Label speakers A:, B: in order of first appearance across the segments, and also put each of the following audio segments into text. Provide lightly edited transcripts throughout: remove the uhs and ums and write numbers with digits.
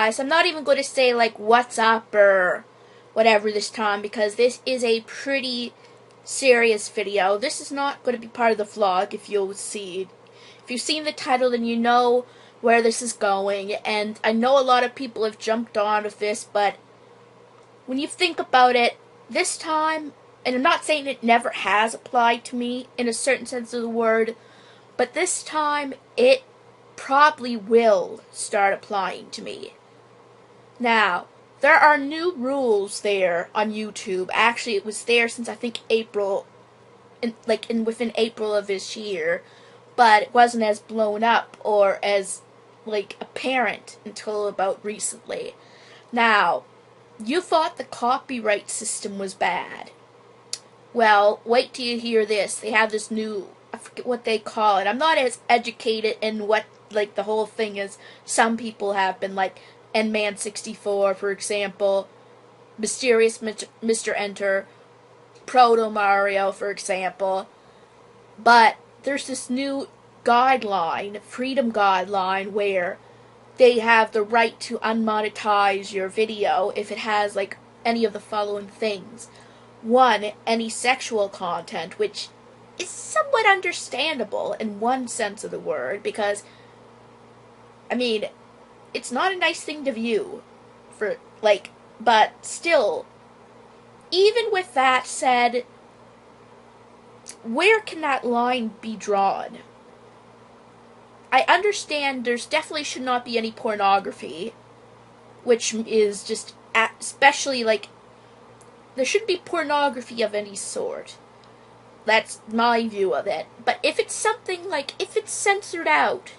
A: guys. I'm not even going to say, like, what's up or whatever this time, because this is a pretty serious video. This is not going to be part of the vlog, if you've seen the title, then you know where this is going. And I know a lot of people have jumped on with this, but when you think about it, this time, and I'm not saying it never has applied to me in a certain sense of the word, but this time it probably will start applying to me. Now, there are new rules there on YouTube. Actually, it was there since I think April, within April of this year, but it wasn't as blown up or as, apparent until about recently. Now, you thought the copyright system was bad. Well, wait till you hear this. They have this new, I forget what they call it. I'm not as educated in what, the whole thing is. Some people have been, Manga 64, for example, Mysterious Mr. Enter, ProtoMario, for example. But there's this new guideline, freedom guideline, where they have the right to unmonetize your video if it has, any of the following things. 1, any sexual content, which is somewhat understandable in one sense of the word, because, it's not a nice thing to view, but still, even with that said, where can that line be drawn? I understand there's definitely should not be any pornography, which is just, especially, there shouldn't be pornography of any sort. That's my view of it. But if it's something if it's censored out,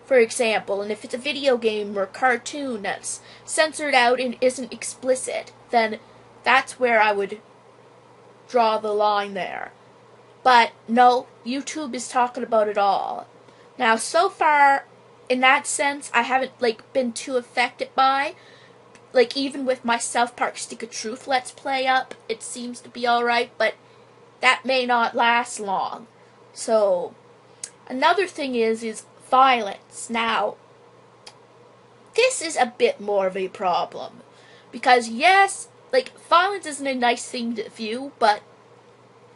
A: for example, and if it's a video game or cartoon that's censored out and isn't explicit, then that's where I would draw the line there. But no, YouTube is talking about it all. Now, so far, in that sense, I haven't, been too affected by. Even with my South Park Stick of Truth Let's Play up, it seems to be alright, but that may not last long. So, another thing is violence. Now, this is a bit more of a problem. Because, yes, violence isn't a nice thing to view, but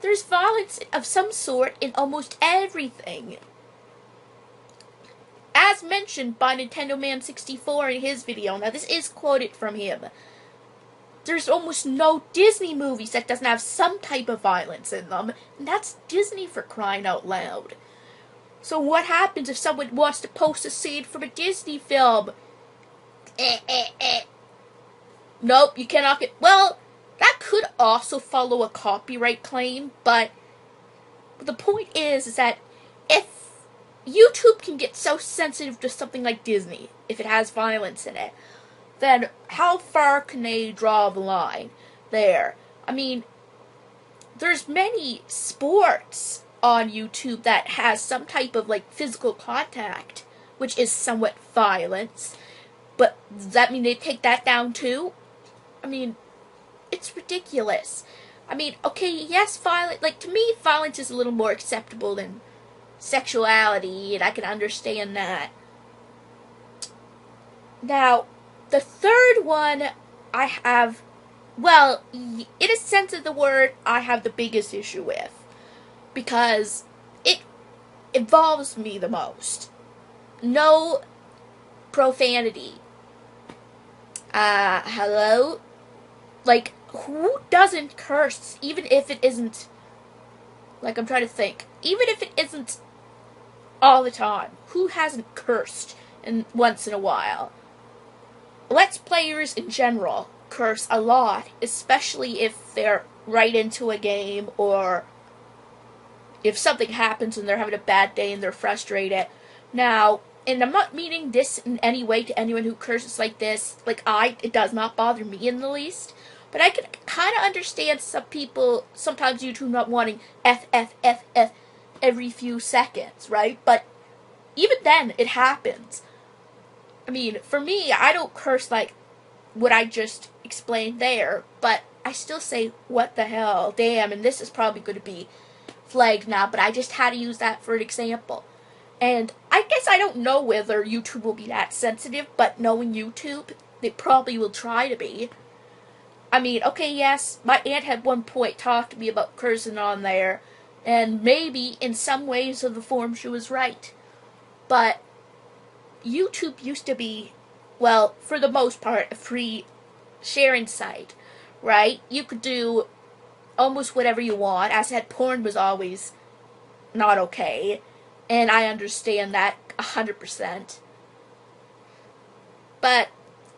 A: there's violence of some sort in almost everything. As mentioned by Nintendo Man 64 in his video, now this is quoted from him, there's almost no Disney movies that doesn't have some type of violence in them, and that's Disney, for crying out loud. So what happens if someone wants to post a scene from a Disney film? Nope, you cannot get... Well, that could also follow a copyright claim, but the point is that if YouTube can get so sensitive to something like Disney, if it has violence in it, then how far can they draw the line there? There's many sports on YouTube that has some type of, physical contact, which is somewhat violence, but does that mean they take that down too? It's ridiculous. Okay, yes, to me, violence is a little more acceptable than sexuality, and I can understand that. Now, the third one I have, well, in a sense of the word, I have the biggest issue with, because it involves me the most. No profanity. Hello? Who doesn't curse, even if it isn't, I'm trying to think, even if it isn't all the time? Who hasn't cursed once in a while? Let's Players in general curse a lot, especially if they're right into a game, or if something happens and they're having a bad day and they're frustrated. Now, and I'm not meaning this in any way to anyone who curses like this. It does not bother me in the least. But I can kind of understand some people, sometimes YouTube not wanting F every few seconds, right? But even then, it happens. For me, I don't curse like what I just explained there, but I still say, what the hell, damn, and this is probably going to be flagged now, but I just had to use that for an example. And I guess I don't know whether YouTube will be that sensitive, but knowing YouTube, They probably will try to be. I mean, okay, yes, my aunt had one point talked to me about cursing on there, and maybe in some ways of the form she was right. But YouTube used to be, well, for the most part, a free sharing site, right? You could do almost whatever you want. As I said, porn was always not okay, and I understand that 100%. But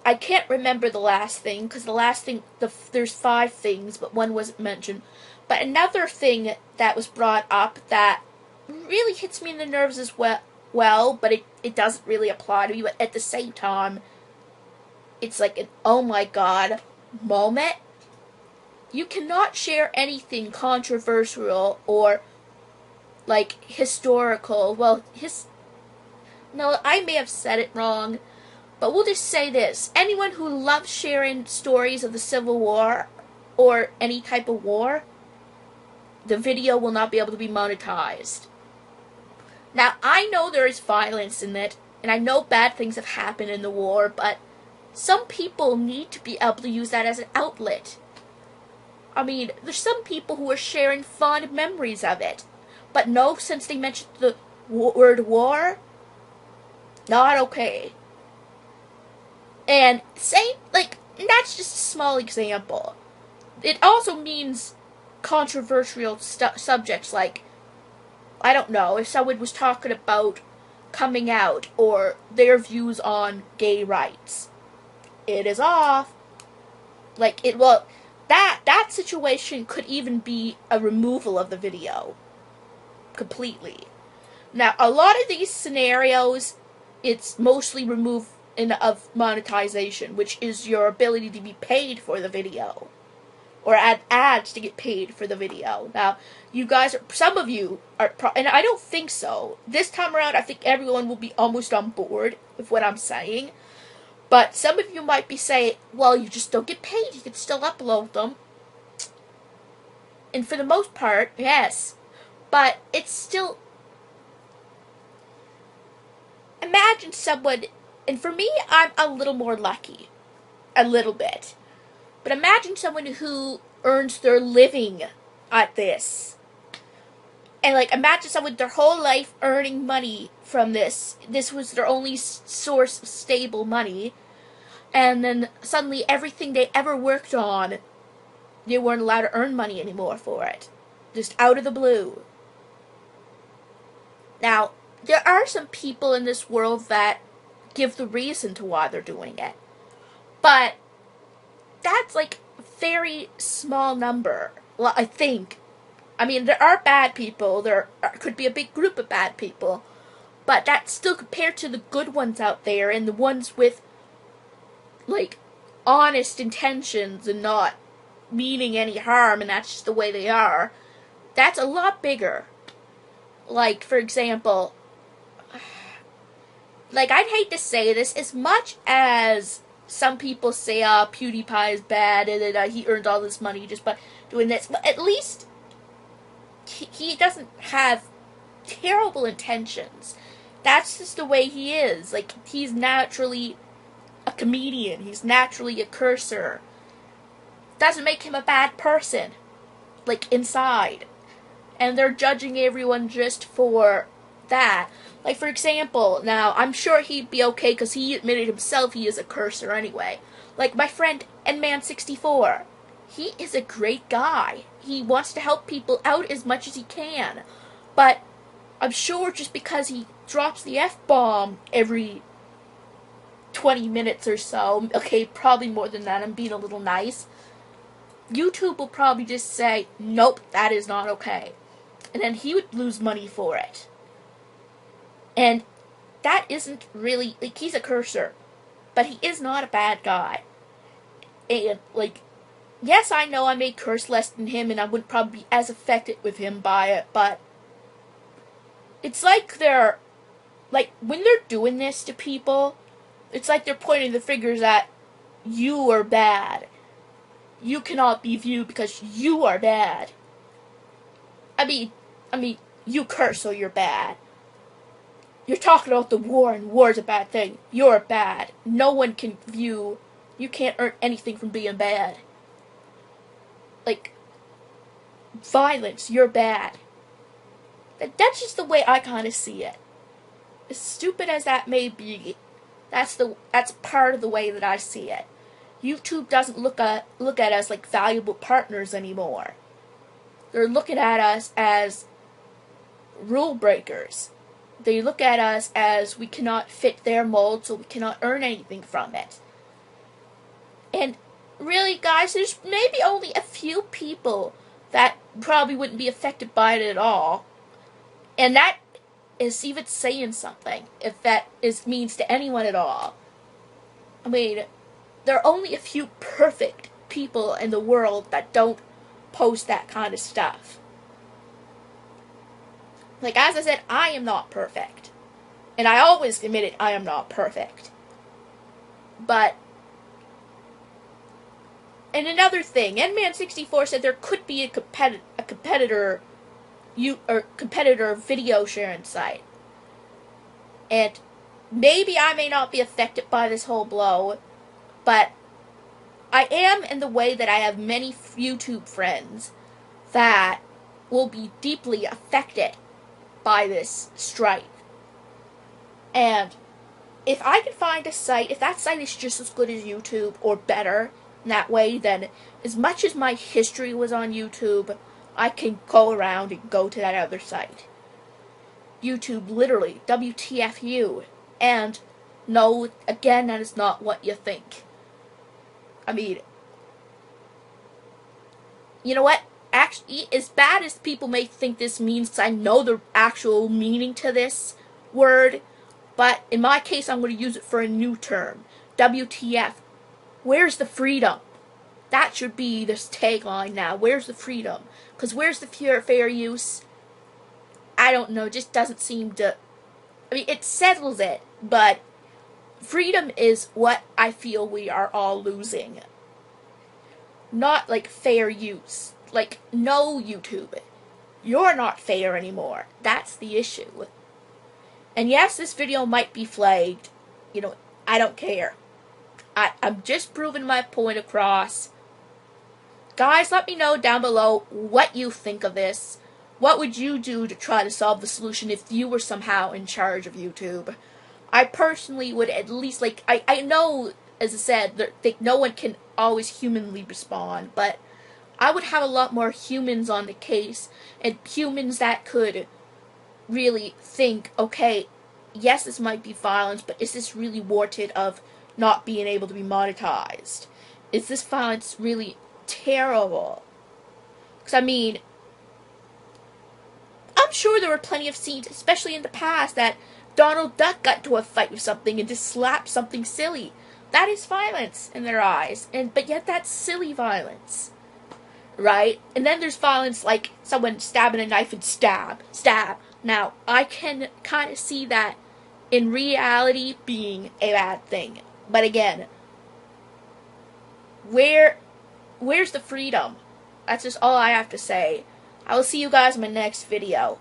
A: I can't remember the last thing, because the last thing, there's 5 things, but one wasn't mentioned. But another thing that was brought up that really hits me in the nerves as well, but it doesn't really apply to me, but at the same time, it's like an oh my god moment. You cannot share anything controversial or like historical. Well, no, I may have said it wrong, but we'll just say this. Anyone who loves sharing stories of the Civil War or any type of war, the video will not be able to be monetized. Now, I know there is violence in it, and I know bad things have happened in the war, but some people need to be able to use that as an outlet. I mean, there's some people who are sharing fond memories of it, but no, since they mentioned the word war, not okay. And that's just a small example. It also means controversial subjects like, I don't know, if someone was talking about coming out or their views on gay rights, it is off. That situation could even be a removal of the video completely. Now, a lot of these scenarios, it's mostly removed of monetization, which is your ability to be paid for the video, or add ads to get paid for the video. Now, some of you are, and I don't think so. This time around, I think everyone will be almost on board with what I'm saying. But some of you might be saying, well, you just don't get paid. You can still upload them. And for the most part, yes. But it's still... Imagine someone... And for me, I'm a little more lucky. A little bit. But imagine someone who earns their living at this. And, imagine someone their whole life earning money from this. This was their only source of stable money. And then suddenly everything they ever worked on, they weren't allowed to earn money anymore for it. Just out of the blue. Now, there are some people in this world that give the reason to why they're doing it. But that's a very small number, I think. I mean, there are bad people. There could be a big group of bad people. But that's still compared to the good ones out there and the ones with, honest intentions and not meaning any harm, and that's just the way they are. That's a lot bigger. For example, I'd hate to say this, as much as some people say, PewDiePie is bad and he earned all this money just by doing this, but at least he doesn't have terrible intentions. That's just the way he is. He's naturally a comedian. He's naturally a cursor. Doesn't make him a bad person, inside. And they're judging everyone just for that. For example, now, I'm sure he'd be okay because he admitted himself he is a cursor anyway. My friend Nman64. He is a great guy. He wants to help people out as much as he can. But I'm sure just because he drops the F-bomb every 20 minutes or so, okay, probably more than that, I'm being a little nice, YouTube will probably just say, nope, that is not okay. And then he would lose money for it. And that isn't really, he's a cursor, but he is not a bad guy. And, yes, I know I may curse less than him, and I wouldn't probably be as affected with him by it, but it's they're, when they're doing this to people, it's they're pointing the fingers at, you are bad. You cannot be viewed because you are bad. I mean, you curse, so you're bad. You're talking about the war, and war's a bad thing. You're bad. No one can view you can't earn anything from being bad. Like, violence, you're bad. That's just the way I kind of see it. As stupid as that may be, that's part of the way that I see it. YouTube doesn't look at us like valuable partners anymore. They're looking at us as rule breakers. They look at us as we cannot fit their mold, so we cannot earn anything from it. And really, guys, there's maybe only a few people that probably wouldn't be affected by it at all. And that is even saying something, if that means to anyone at all. I mean, there are only a few perfect people in the world that don't post that kind of stuff. Like, as I said, I am not perfect. And I always admitted I am not perfect. But, and another thing, Endman64 said there could be a competitor video sharing site. And maybe I may not be affected by this whole blow, but I am in the way that I have many YouTube friends that will be deeply affected by this strike. And if I can find a site, if that site is just as good as YouTube or better in that way, then as much as my history was on YouTube, I can go around and go to that other site. YouTube, literally, WTF. And no, again, that is not what you think. I mean, you know what? Actually, as bad as people may think this means, 'cause I know the actual meaning to this word, but in my case, I'm going to use it for a new term. WTF. Where's the freedom? That should be this tagline now. Where's the freedom? Because where's the fair use? I don't know. It just doesn't seem to... I mean, it settles it, but freedom is what I feel we are all losing. Not like fair use. Like, no, YouTube. You're not fair anymore. That's the issue. And yes, this video might be flagged. You know, I don't care. I'm just proving my point across. Guys, let me know down below what you think of this. What would you do to try to solve the solution if you were somehow in charge of YouTube? I personally would at least, like, I know, as I said, that no one can always humanly respond, but I would have a lot more humans on the case, and humans that could really think, okay, yes, this might be violence, but is this really warranted of not being able to be monetized? Is this violence really terrible? Because, I mean, I'm sure there were plenty of scenes, especially in the past, that Donald Duck got into a fight with something and just slapped something silly. That is violence in their eyes, but yet that's silly violence. Right? And then there's violence like someone stabbing a knife and stab. Now, I can kind of see that in reality being a bad thing. But again, where's the freedom? That's just all I have to say. I will see you guys in my next video.